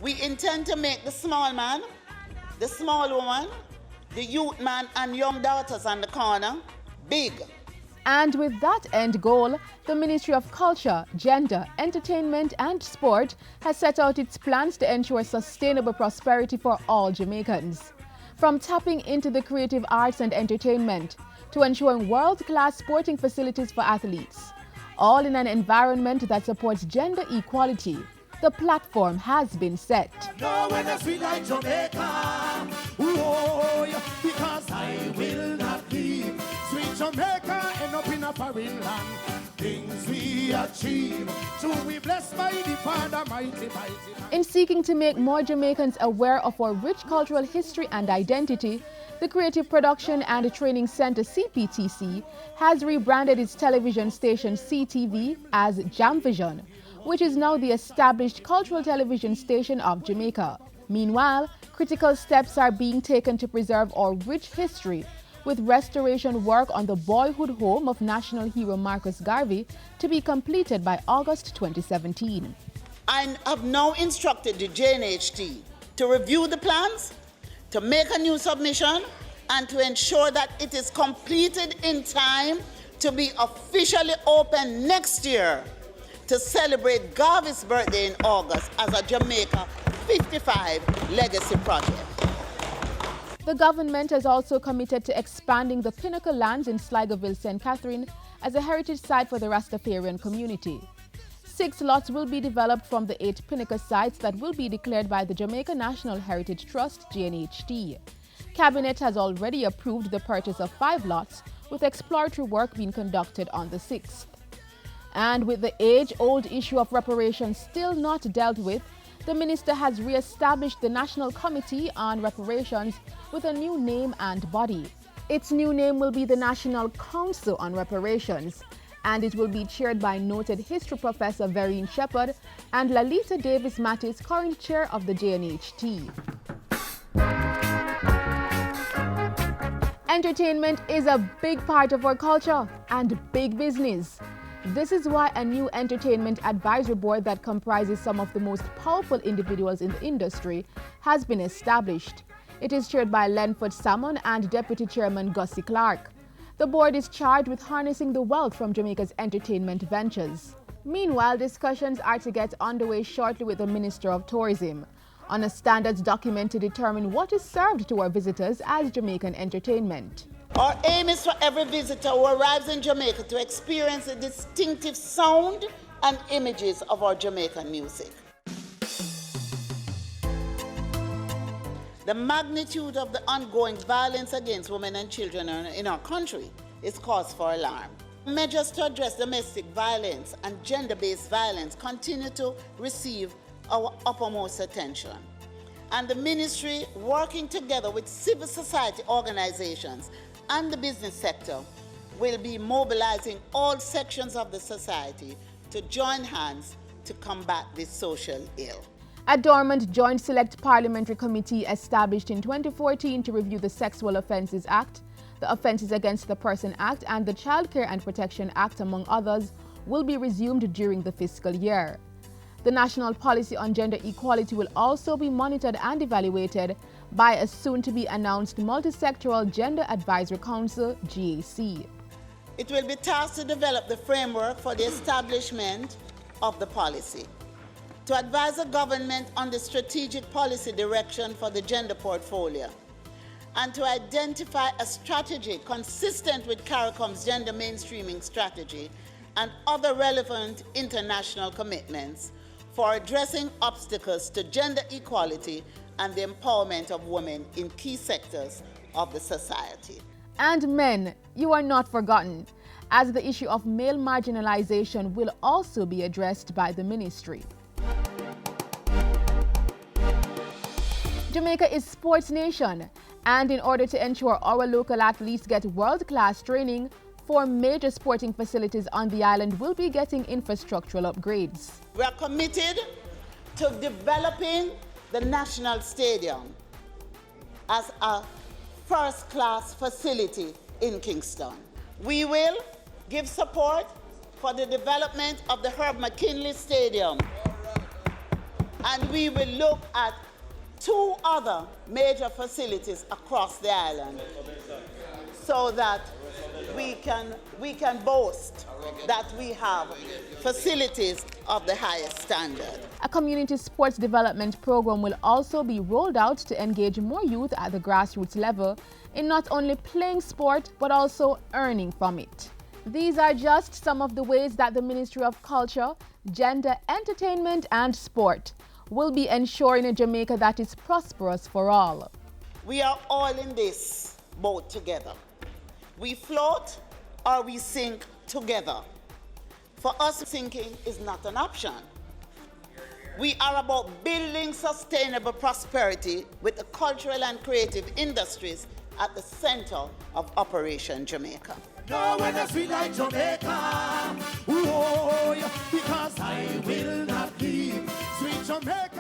We intend to make the small man, the small woman, the youth man and young daughters on the corner big. And with that end goal, the Ministry of Culture, Gender, Entertainment and Sport has set out its plans to ensure sustainable prosperity for all Jamaicans. From tapping into the creative arts and entertainment to ensuring world-class sporting facilities for athletes, all in an environment that supports gender equality, the platform has been set. No one is sweet like Jamaica. Ooh, because I will not leave. Sweet Jamaica end up in a foreign land. Things we achieve, so we blessed by the Father mighty. In seeking to make more Jamaicans aware of our rich cultural history and identity, the Creative Production and Training Center CPTC has rebranded its television station CTV as Jamvision, which is now the established cultural television station of Jamaica. Meanwhile, critical steps are being taken to preserve our rich history, with restoration work on the boyhood home of national hero Marcus Garvey to be completed by August 2017. I have now instructed the JNHT to review the plans, to make a new submission, and to ensure that it is completed in time to be officially open next year to celebrate Garvey's birthday in August as a Jamaica 55 legacy project. The government has also committed to expanding the Pinnacle lands in Sligoville, St. Catherine as a heritage site for the Rastafarian community. 6 lots will be developed from the 8 Pinnacle sites that will be declared by the Jamaica National Heritage Trust, JNHT. Cabinet has already approved the purchase of 5 lots, with exploratory work being conducted on the 6th. And with the age-old issue of reparations still not dealt with, the minister has re-established the National Committee on Reparations with a new name and body. Its new name will be the National Council on Reparations, and it will be chaired by noted history professor Vereen Shepherd and Lalita Davis Mattis, current chair of the JNHT. Entertainment is a big part of our culture and big business. This is why a new entertainment advisory board that comprises some of the most powerful individuals in the industry has been established. It is chaired by Lenford Salmon and Deputy Chairman Gussie Clark. The board is charged with harnessing the wealth from Jamaica's entertainment ventures. Meanwhile, discussions are to get underway shortly with the Minister of Tourism on a standards document to determine what is served to our visitors as Jamaican entertainment. Our aim is for every visitor who arrives in Jamaica to experience the distinctive sound and images of our Jamaican music. The magnitude of the ongoing violence against women and children in our country is cause for alarm. Measures to address domestic violence and gender-based violence continue to receive our uppermost attention. And the ministry, working together with civil society organizations and the business sector, will be mobilizing all sections of the society to join hands to combat this social ill. A dormant Joint Select Parliamentary Committee established in 2014 to review the Sexual Offences Act, the Offences Against the Person Act and the Child Care and Protection Act, among others, will be resumed during the fiscal year. The National Policy on Gender Equality will also be monitored and evaluated by a soon-to-be-announced Multisectoral Gender Advisory Council, GAC. It will be tasked to develop the framework for the establishment of the policy, to advise the government on the strategic policy direction for the gender portfolio, and to identify a strategy consistent with CARICOM's gender mainstreaming strategy and other relevant international commitments for addressing obstacles to gender equality and the empowerment of women in key sectors of the society. And men, you are not forgotten, as the issue of male marginalization will also be addressed by the ministry. Jamaica is sports nation, and in order to ensure our local athletes get world-class training, 4 major sporting facilities on the island will be getting infrastructural upgrades. We are committed to developing the National Stadium as a first-class facility in Kingston. We will give support for the development of the Herb McKinley Stadium. And we will look at 2 other major facilities across the island so that we can boast that we have facilities of the highest standard. A community sports development program will also be rolled out to engage more youth at the grassroots level in not only playing sport but also earning from it. These are just some of the ways that the Ministry of Culture, Gender, Entertainment and Sport will be ensuring a Jamaica that is prosperous for all. We are all in this boat together. We float or we sink together. For us, sinking is not an option. We are about building sustainable prosperity with the cultural and creative industries at the center of Operation Jamaica. No weather sweet like Jamaica. Ooh, because I will not leave. Sweet Jamaica.